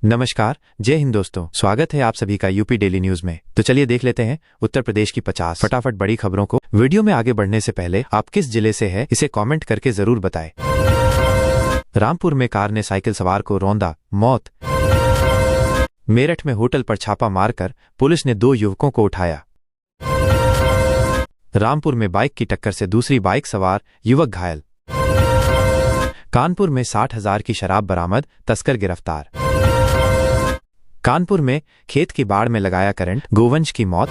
नमस्कार, जय हिंद दोस्तों। स्वागत है आप सभी का यूपी डेली न्यूज में। तो चलिए देख लेते हैं उत्तर प्रदेश की 50 फटाफट बड़ी खबरों को। वीडियो में आगे बढ़ने से पहले आप किस जिले से है इसे कमेंट करके जरूर बताएं। रामपुर में कार ने साइकिल सवार को रौंदा, मौत। मेरठ में होटल पर छापा मारकर पुलिस ने 2 युवकों को उठाया। रामपुर में बाइक की टक्कर से दूसरी बाइक सवार युवक घायल। कानपुर में 60,000 की शराब बरामद, तस्कर गिरफ्तार। कानपुर में खेत की बाड़ में लगाया करंट, गोवंश की मौत।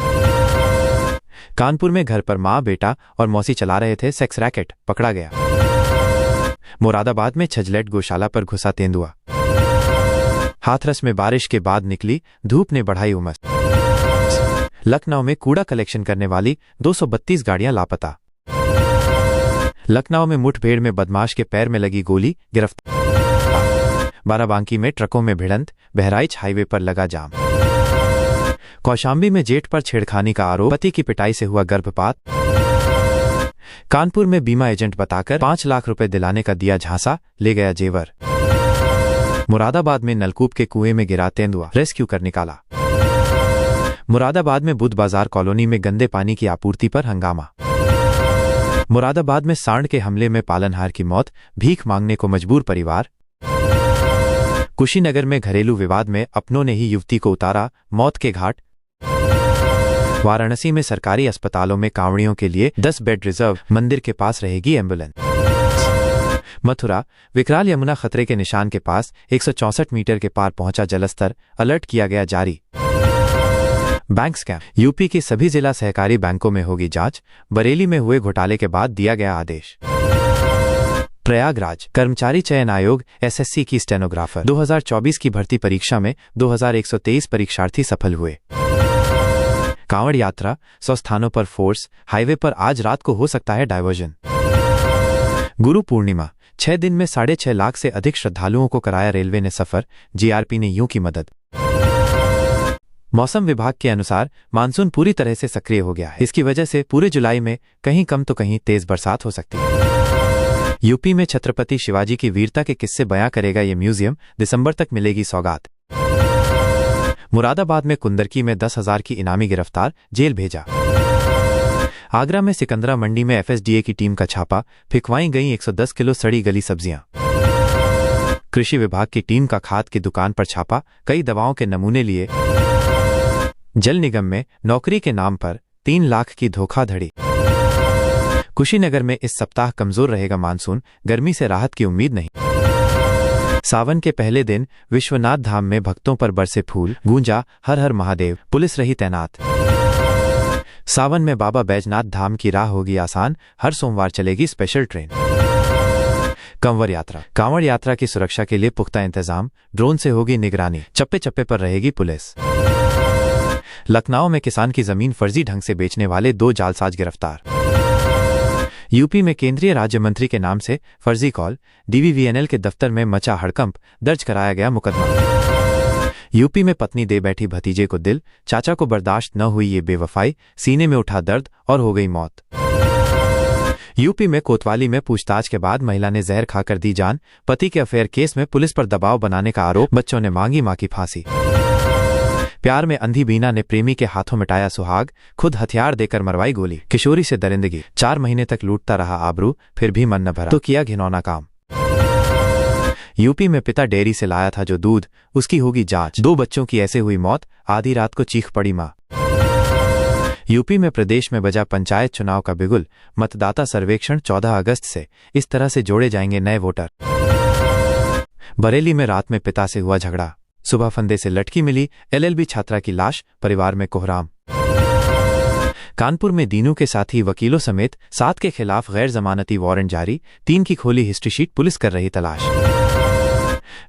कानपुर में घर पर मां, बेटा और मौसी चला रहे थे सेक्स रैकेट, पकड़ा गया। मुरादाबाद में छजलेट गौशाला पर घुसा तेंदुआ। हाथरस में बारिश के बाद निकली धूप ने बढ़ाई उमस। लखनऊ में कूड़ा कलेक्शन करने वाली 232 गाड़ियां लापता। लखनऊ में मुठभेड़ में बदमाश के पैर में लगी गोली, गिरफ्तार। बाराबांकी में ट्रकों में भिड़ंत, बहराइच हाईवे पर लगा जाम। कौशाम्बी में जेठ पर छेड़खानी का आरोप, पति की पिटाई से हुआ गर्भपात। कानपुर में बीमा एजेंट बताकर 5 लाख रुपए दिलाने का दिया झांसा, ले गया जेवर। मुरादाबाद में नलकूप के कुएं में गिरा तेंदुआ, रेस्क्यू कर निकाला। मुरादाबाद में बुध बाजार कॉलोनी में गंदे पानी की आपूर्ति पर हंगामा। मुरादाबाद में सांड के हमले में पालनहार की मौत, भीख मांगने को मजबूर परिवार। कुशीनगर में घरेलू विवाद में अपनों ने ही युवती को उतारा मौत के घाट। वाराणसी में सरकारी अस्पतालों में कांवड़ियों के लिए 10 बेड रिजर्व, मंदिर के पास रहेगी एम्बुलेंस। मथुरा विकराल यमुना खतरे के निशान के पास 164 मीटर के पार पहुंचा जलस्तर, अलर्ट किया गया जारी। बैंक स्कैम, यूपी की सभी जिला सहकारी बैंकों में होगी जांच, बरेली में हुए घोटाले के बाद दिया गया आदेश। प्रयागराज कर्मचारी चयन आयोग एसएससी की स्टेनोग्राफर 2024 की भर्ती परीक्षा में 2123 परीक्षार्थी सफल हुए। कांवड़ यात्रा 100 स्थानों पर फोर्स, हाईवे पर आज रात को हो सकता है डायवर्जन। गुरु पूर्णिमा 6 दिन में 6.5 लाख से अधिक श्रद्धालुओं को कराया रेलवे ने सफर, जीआरपी ने यूं की मदद। मौसम विभाग के अनुसार मानसून पूरी तरह से सक्रिय हो गया है। इसकी वजह से पूरे जुलाई में कहीं कम तो कहीं तेज बरसात हो सकती है। यूपी में छत्रपति शिवाजी की वीरता के किस्से बयां करेगा ये म्यूजियम, दिसंबर तक मिलेगी सौगात। मुरादाबाद में कुंदरकी में 10,000 की इनामी गिरफ्तार, जेल भेजा। आगरा में सिकंदरा मंडी में एफएसडीए की टीम का छापा, फिकवाई गई 110 किलो सड़ी गली सब्जियां। कृषि विभाग की टीम का खाद की दुकान पर छापा, कई दवाओं के नमूने लिए। जल निगम में नौकरी के नाम पर 3 लाख की धोखाधड़ी। कुशीनगर में इस सप्ताह कमजोर रहेगा मानसून, गर्मी से राहत की उम्मीद नहीं। सावन के पहले दिन विश्वनाथ धाम में भक्तों पर बरसे फूल, गूंजा हर हर महादेव, पुलिस रही तैनात। सावन में बाबा बैजनाथ धाम की राह होगी आसान, हर सोमवार चलेगी स्पेशल ट्रेन। कांवड़ यात्रा की सुरक्षा के लिए पुख्ता इंतजाम, ड्रोन से होगी निगरानी, चप्पे चप्पे पर रहेगी पुलिस। लखनऊ में किसान की जमीन फर्जी ढंग से बेचने वाले 2 जालसाज गिरफ्तार। यूपी में केंद्रीय राज्य मंत्री के नाम से फर्जी कॉल, डीवीवीएनएल के दफ्तर में मचा हड़कंप, दर्ज कराया गया मुकदमा। यूपी में पत्नी दे बैठी भतीजे को दिल, चाचा को बर्दाश्त न हुई ये बेवफाई, सीने में उठा दर्द और हो गई मौत। यूपी में कोतवाली में पूछताछ के बाद महिला ने जहर खाकर दी जान, पति के अफेयर केस में पुलिस पर दबाव बनाने का आरोप, बच्चों ने मांगी मां की फांसी। प्यार में अंधी बीना ने प्रेमी के हाथों मिटाया सुहाग, खुद हथियार देकर मरवाई गोली, किशोरी से दरिंदगी। 4 महीने तक लूटता रहा आबरू, फिर भी मन न भरा तो किया घिनौना काम। यूपी में पिता डेयरी से लाया था जो दूध, उसकी होगी जांच। 2 बच्चों की ऐसे हुई मौत, आधी रात को चीख पड़ी मां। यूपी में प्रदेश में बजा पंचायत चुनाव का बिगुल, मतदाता सर्वेक्षण 14 अगस्त से, इस तरह से जोड़े जाएंगे नए वोटर। बरेली में रात में पिता से हुआ झगड़ा, सुबह फंदे से लटकी मिली एलएलबी छात्रा की लाश, परिवार में कोहराम। कानपुर में दीनू के साथी वकीलों समेत 7 के खिलाफ गैर जमानती वारंट जारी, 3 की खोली हिस्ट्री शीट, पुलिस कर रही तलाश।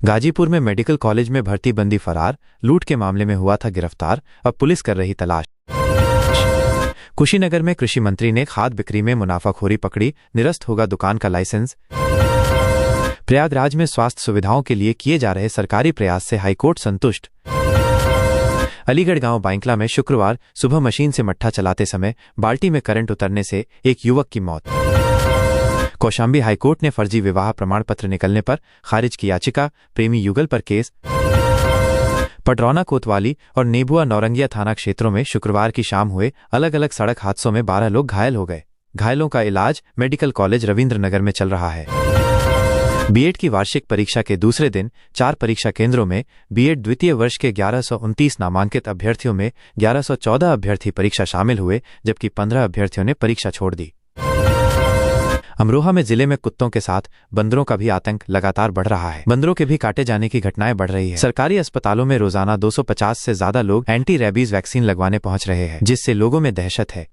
गाजीपुर में मेडिकल कॉलेज में भर्ती बंदी फरार, लूट के मामले में हुआ था गिरफ्तार, अब पुलिस कर रही तलाश। कुशीनगर में कृषि मंत्री ने खाद बिक्री में मुनाफाखोरी पकड़ी, निरस्त होगा दुकान का लाइसेंस। प्रयागराज में स्वास्थ्य सुविधाओं के लिए किए जा रहे सरकारी प्रयास से हाईकोर्ट संतुष्ट। अलीगढ़ गांव बाइंकला में शुक्रवार सुबह मशीन से मट्ठा चलाते समय बाल्टी में करंट उतरने से एक युवक की मौत। कौशाम्बी हाईकोर्ट ने फर्जी विवाह प्रमाण पत्र निकलने पर खारिज की याचिका, प्रेमी युगल पर केस। पडरौना कोतवाली और नेबुआ नौरंगिया थाना क्षेत्रों में शुक्रवार की शाम हुए अलग अलग सड़क हादसों में 12 लोग घायल हो गए। घायलों का इलाज मेडिकल कॉलेज रविंद्र नगर में चल रहा है। बीएड की वार्षिक परीक्षा के दूसरे दिन 4 परीक्षा केंद्रों में बीएड द्वितीय वर्ष के 1129 नामांकित अभ्यर्थियों में 1114 अभ्यर्थी परीक्षा शामिल हुए, जबकि 15 अभ्यर्थियों ने परीक्षा छोड़ दी। अमरोहा में जिले में कुत्तों के साथ बंदरों का भी आतंक लगातार बढ़ रहा है। बंदरों के भी काटे जाने की घटनाएं बढ़ रही है। सरकारी अस्पतालों में रोजाना 250 से ज्यादा लोग एंटी रेबीज वैक्सीन लगवाने पहुंच रहे हैं, जिससे लोगों में दहशत है।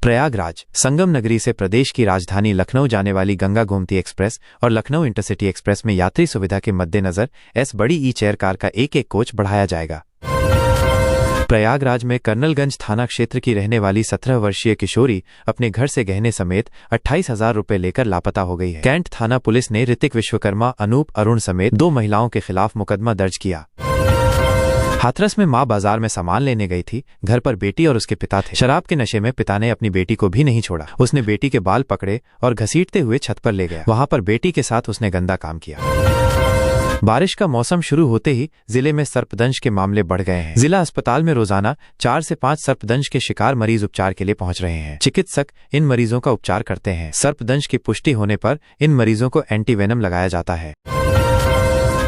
प्रयागराज संगम नगरी से प्रदेश की राजधानी लखनऊ जाने वाली गंगा गोमती एक्सप्रेस और लखनऊ इंटरसिटी एक्सप्रेस में यात्री सुविधा के मद्देनजर बड़ी ई चेयर कार का एक कोच बढ़ाया जाएगा। प्रयागराज में कर्नलगंज थाना क्षेत्र की रहने वाली 17 वर्षीय किशोरी अपने घर से गहने समेत 28,000 रुपए लेकर लापता हो गई है। कैंट थाना पुलिस ने ऋतिक विश्वकर्मा, अनूप अरुण समेत 2 महिलाओं के खिलाफ मुकदमा दर्ज किया। हाथरस में मां बाजार में सामान लेने गई थी। घर पर बेटी और उसके पिता थे। शराब के नशे में पिता ने अपनी बेटी को भी नहीं छोड़ा। उसने बेटी के बाल पकड़े और घसीटते हुए छत पर ले गया। वहां पर बेटी के साथ उसने गंदा काम किया। बारिश का मौसम शुरू होते ही जिले में सर्पदंश के मामले बढ़ गए हैं। जिला अस्पताल में रोजाना 4 से 5 सर्पदंश के शिकार मरीज उपचार के लिए पहुंच रहे हैं। चिकित्सक इन मरीजों का उपचार करते हैं। सर्पदंश की पुष्टि होने पर इन मरीजों को एंटीवेनम लगाया जाता है।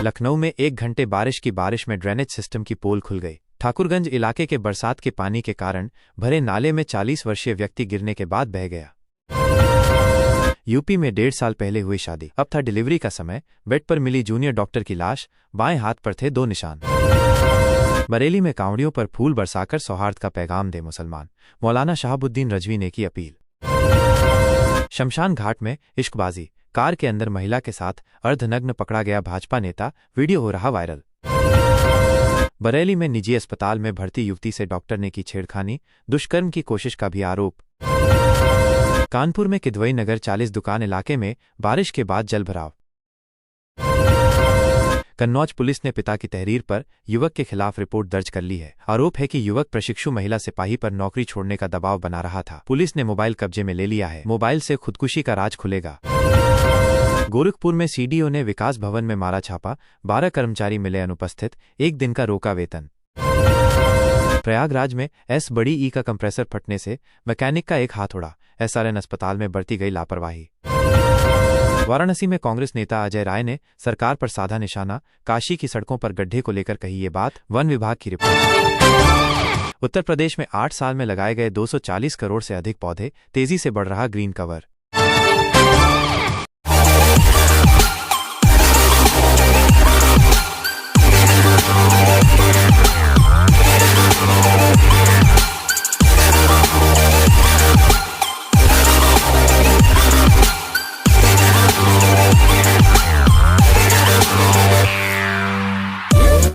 लखनऊ में 1 घंटे बारिश में ड्रेनेज सिस्टम की पोल खुल गई। ठाकुरगंज इलाके के बरसात के पानी के कारण भरे नाले में 40 वर्षीय व्यक्ति गिरने के बाद बह गया। यूपी में 1.5 साल पहले हुई शादी। अब था डिलीवरी का समय। बेड पर मिली जूनियर डॉक्टर की लाश, बाएं हाथ पर थे 2 निशान। बरेली में कांवड़ियों पर फूल बरसाकर सौहार्द का पैगाम दे मुसलमान, मौलाना शहाबुद्दीन रजवी ने की अपील। शमशान घाट में इश्कबाजी, कार के अंदर महिला के साथ अर्धनग्न पकड़ा गया भाजपा नेता, वीडियो हो रहा वायरल। बरेली में निजी अस्पताल में भर्ती युवती से डॉक्टर ने की छेड़खानी, दुष्कर्म की कोशिश का भी आरोप। कानपुर में किदवई नगर 40 दुकान इलाके में बारिश के बाद जलभराव। कन्नौज पुलिस ने पिता की तहरीर पर युवक के खिलाफ रिपोर्ट दर्ज कर ली है। आरोप है कि युवक प्रशिक्षु महिला सिपाही पर नौकरी छोड़ने का दबाव बना रहा था। पुलिस ने मोबाइल कब्जे में ले लिया है। मोबाइल से खुदकुशी का राज खुलेगा। गोरखपुर में सीडीओ ने विकास भवन में मारा छापा, 12 कर्मचारी मिले अनुपस्थित, 1 दिन का रोका वेतन। प्रयागराज में बड़ी ई का कंप्रेसर फटने से मैकेनिक का एक हाथ उड़ा, एसआरएन अस्पताल में बरती गई लापरवाही। वाराणसी में कांग्रेस नेता अजय राय ने सरकार पर साधा निशाना, काशी की सड़कों पर गड्ढे को लेकर कही ये बात, वन विभाग की रिपोर्ट। उत्तर प्रदेश में 8 साल में लगाए गए 240 करोड़ से अधिक पौधे, तेजी से बढ़ रहा ग्रीन कवर।